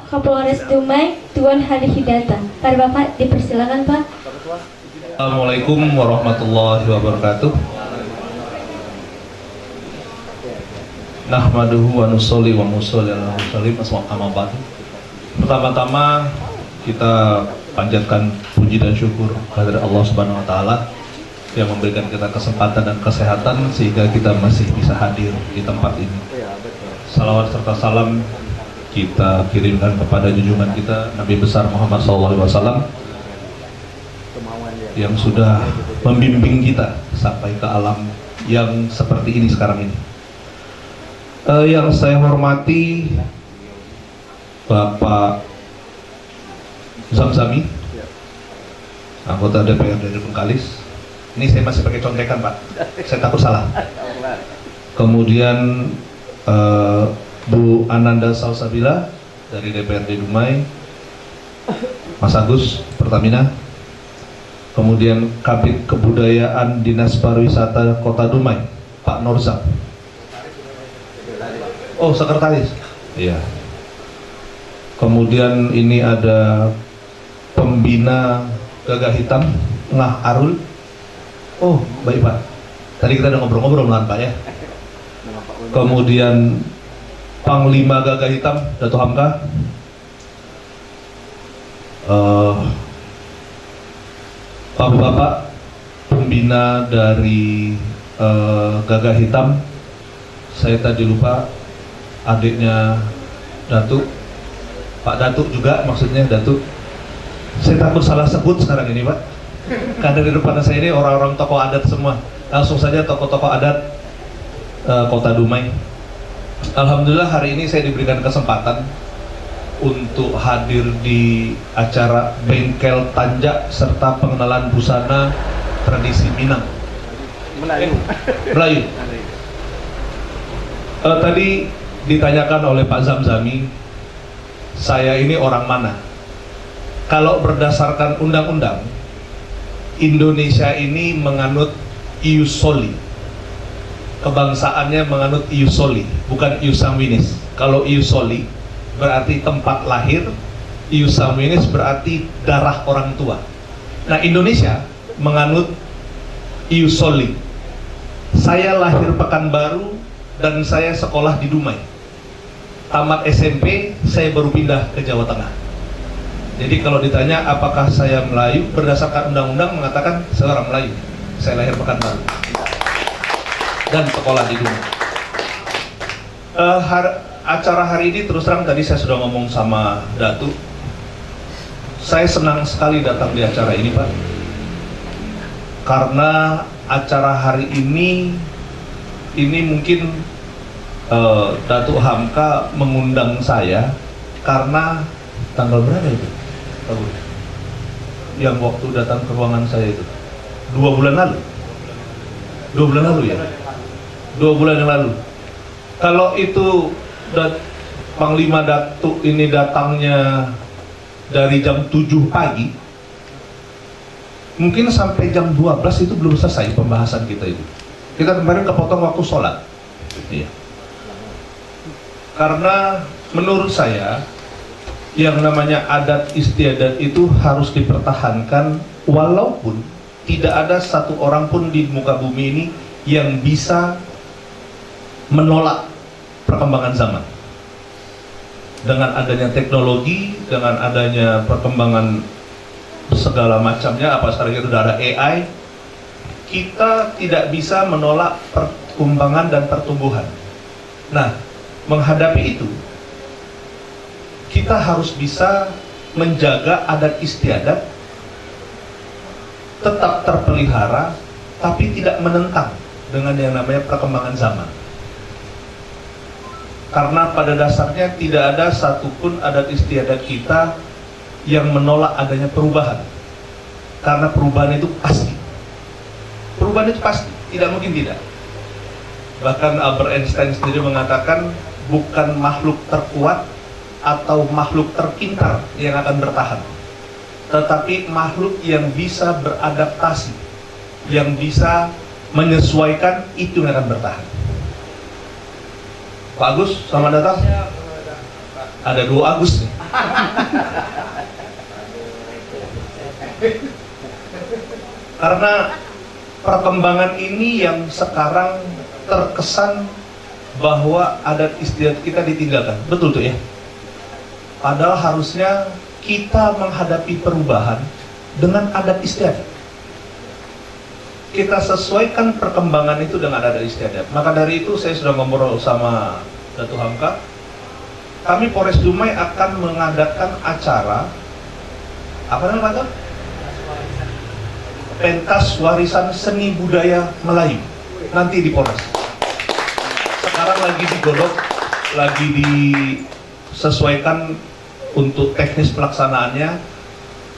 Kapolres Dumai, Tuan Hadi Hidayat. Para Bapak dipersilakan, Pak. Assalamualaikum warahmatullahi wabarakatuh. Nahmaduhu wa nusolli wa nusolli ala musallim amma ba'du. Pertama-tama kita panjatkan puji dan syukur kepada Allah Subhanahu wa taala yang memberikan kita kesempatan dan kesehatan sehingga kita masih bisa hadir di tempat ini. Salawat serta salam kita kirimkan kepada junjungan kita Nabi besar Muhammad SAW yang sudah membimbing kita sampai ke alam yang seperti ini sekarang ini. Yang saya hormati Bapak Zamzami, anggota DPR dari Bengkalis. Ini saya masih pakai contekan, Pak, saya takut salah. Kemudian Bu Ananda Salsabila dari DPRD Dumai, Mas Agus Pertamina, kemudian Kabid Kebudayaan Dinas Pariwisata Kota Dumai, Pak Norzak. Oh, sekretaris. Iya. Kemudian ini ada pembina Gagah Hitam, Ngah Arul. Oh, baik Pak. Tadi kita udah ngobrol-ngobrol dengan Pak ya. Kemudian Panglima Gagah Hitam, Dato Hamka. Bapak-bapak pembina dari Gagah Hitam, saya tadi lupa adiknya Datuk, Pak Datuk juga maksudnya Datuk. Saya takut salah sebut sekarang ini Pak, karena di depan saya ini orang-orang tokoh adat semua. Langsung saja tokoh-tokoh adat Kota Dumai. Alhamdulillah hari ini saya diberikan kesempatan untuk hadir di acara Bengkel Tanjak serta pengenalan busana tradisi Minang. Melayu. Tadi ditanyakan oleh Pak Zamzami, saya ini orang mana? Kalau berdasarkan undang-undang, Indonesia ini menganut ius soli. Kebangsaannya menganut ius soli, bukan ius sanguinis. Kalau ius soli berarti tempat lahir, ius sanguinis berarti darah orang tua. Nah, Indonesia menganut ius soli. Saya lahir Pekanbaru dan saya sekolah di Dumai. Tamat SMP, saya baru pindah ke Jawa Tengah. Jadi kalau ditanya apakah saya Melayu, berdasarkan undang-undang mengatakan saya orang Melayu. Saya lahir Pekanbaru dan sekolah di Dumai. Acara hari ini terus terang tadi saya sudah ngomong sama Datuk. Saya senang sekali datang di acara ini Pak, karena acara hari ini mungkin Datuk Hamka mengundang saya karena tanggal berapa itu? Yang waktu datang ke ruangan saya itu 2 bulan lalu. 2 bulan lalu ya? 2 bulan yang lalu. Kalau itu Panglima Datuk ini datangnya dari jam 7 pagi, mungkin sampai jam 12 itu belum selesai pembahasan kita itu. Kita kemarin kepotong waktu sholat. Iya. Karena menurut saya yang namanya adat istiadat itu harus dipertahankan, walaupun tidak ada satu orang pun di muka bumi ini yang bisa menolak perkembangan zaman. Dengan adanya teknologi, dengan adanya perkembangan segala macamnya, apa sekarang itu udah ada AI, kita tidak bisa menolak perkembangan dan pertumbuhan. Nah, menghadapi itu, kita harus bisa menjaga adat istiadat tetap terpelihara, tapi tidak menentang dengan yang namanya perkembangan zaman. Karena pada dasarnya tidak ada satupun adat istiadat kita yang menolak adanya perubahan. Karena perubahan itu pasti. Perubahan itu pasti, tidak mungkin tidak. Bahkan Albert Einstein sendiri mengatakan bukan makhluk terkuat atau makhluk terpintar yang akan bertahan, tetapi makhluk yang bisa beradaptasi, yang bisa menyesuaikan, itu yang akan bertahan. Pak Agus, selamat datang. Ada 2 Agus nih. Karena perkembangan ini yang sekarang terkesan bahwa adat istiadat kita ditinggalkan. Betul tuh ya? Padahal harusnya kita menghadapi perubahan dengan adat istiadat. Kita sesuaikan perkembangan itu dengan adat istiadat. Maka dari itu saya sudah ngobrol sama Datuk Hamka. Kami Polres Dumai akan mengadakan acara apa namanya? Pentas Warisan Seni Budaya Melayu nanti di Polres. Sekarang lagi digodok, lagi disesuaikan untuk teknis pelaksanaannya,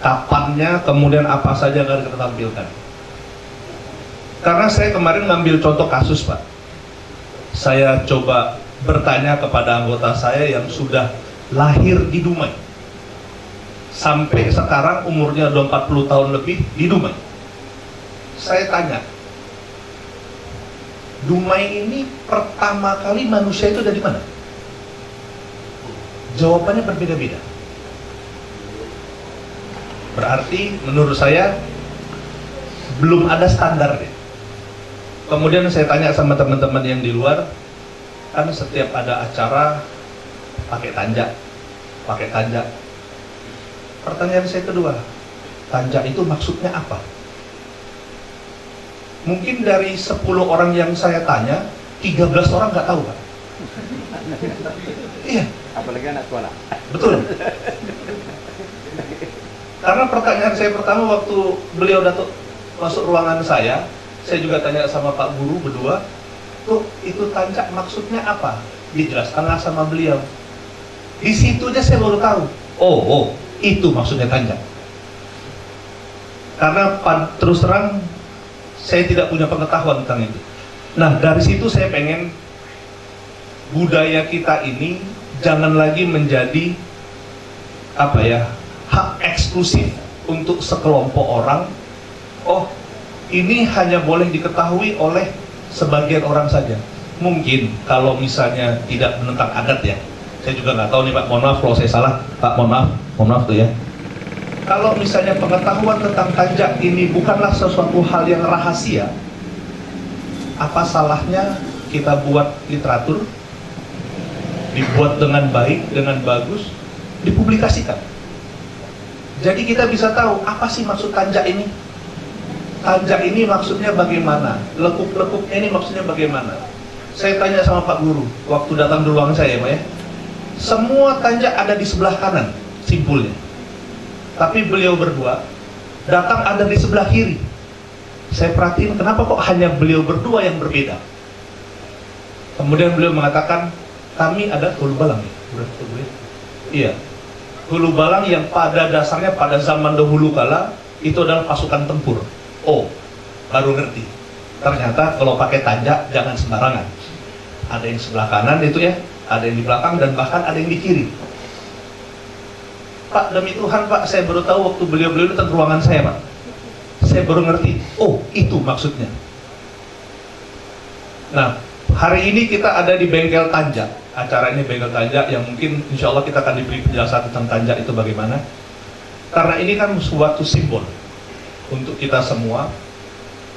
kapannya, kemudian apa saja yang akan kita tampilkan. Karena saya kemarin ngambil contoh kasus, Pak. Saya coba bertanya kepada anggota saya yang sudah lahir di Dumai. Sampai sekarang umurnya udah 40 tahun lebih di Dumai. Saya tanya, Dumai ini pertama kali manusia itu dari mana? Jawabannya berbeda-beda. Berarti menurut saya belum ada standarnya. Kemudian saya tanya sama teman-teman yang di luar, kan setiap ada acara pakai tanjak. Pertanyaan saya kedua, tanjak itu maksudnya apa? Mungkin dari 10 orang yang saya tanya, 13 orang nggak tahu, Pak. Iya. Apalagi anak sekolah. Betul. Karena pertanyaan saya pertama waktu beliau Datuk masuk ruangan saya juga tanya sama Pak Guru berdua, tuh itu tancak maksudnya apa? Dijelaskanlah sama beliau. Di situ aja saya baru tahu. Oh, itu maksudnya tancak. Karena terus terang saya tidak punya pengetahuan tentang itu. Nah, dari situ saya pengen budaya kita ini jangan lagi menjadi hak eksklusif untuk sekelompok orang. Oh, ini hanya boleh diketahui oleh sebagian orang saja. Mungkin kalau misalnya tidak menentang adat ya. Saya juga nggak tahu nih Pak, mohon maaf kalau saya salah. Pak, mohon maaf tuh ya. Kalau misalnya pengetahuan tentang tanjak ini bukanlah sesuatu hal yang rahasia, apa salahnya kita buat literatur, dibuat dengan baik, dengan bagus, dipublikasikan. Jadi kita bisa tahu apa sih maksud tanjak ini. Tanjak ini maksudnya bagaimana, lekuk-lekuknya ini maksudnya bagaimana. Saya tanya sama Pak Guru waktu datang di ruangan saya, Pak ya. Semua tanjak ada di sebelah kanan simpulnya, tapi beliau berdua datang ada di sebelah kiri. Saya perhatiin kenapa kok hanya beliau berdua yang berbeda. Kemudian beliau mengatakan, kami ada hulu balang ya? Iya, hulu balang yang pada dasarnya pada zaman dahulu kala itu adalah pasukan tempur. Oh, baru ngerti. Ternyata kalau pakai tanjak jangan sembarangan. Ada yang sebelah kanan itu ya, ada yang di belakang dan bahkan ada yang di kiri. Pak, demi Tuhan Pak, saya baru tahu waktu beliau-beliau datang ke ruangan saya Pak. Saya baru ngerti, oh itu maksudnya. Nah, hari ini kita ada di bengkel tanjak. Acara ini bengkel tanjak yang mungkin insya Allah kita akan diberi penjelasan tentang tanjak itu bagaimana. Karena ini kan suatu simbol untuk kita semua.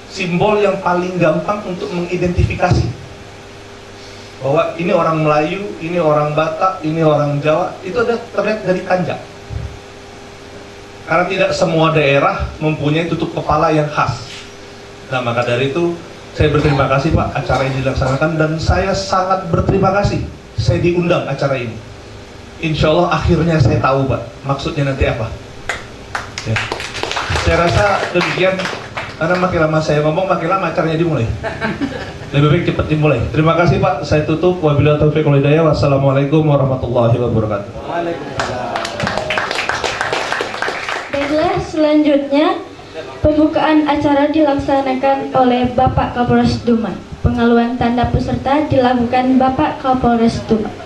Simbol yang paling gampang untuk mengidentifikasi bahwa ini orang Melayu, ini orang Batak, ini orang Jawa, itu ada terlihat dari tanjak. Karena tidak semua daerah mempunyai tutup kepala yang khas. Nah, maka dari itu saya berterima kasih Pak, acara ini dilaksanakan dan saya sangat berterima kasih saya diundang acara ini. Insya Allah akhirnya saya tahu Pak, maksudnya nanti apa ya. Saya rasa demikian, karena makin lama saya ngomong makin lama acaranya dimulai. Lebih baik cepat dimulai. Terima kasih Pak, saya tutup. Wabillahi taufiq wal hidayah. Wassalamualaikum warahmatullahi wabarakatuh. Waalaikumsalam. Baiklah, selanjutnya pembukaan acara dilaksanakan oleh Bapak Kapolres Dumai. Pengaluan tanda peserta dilakukan Bapak Kapolres Dumai.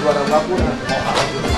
Juara baku.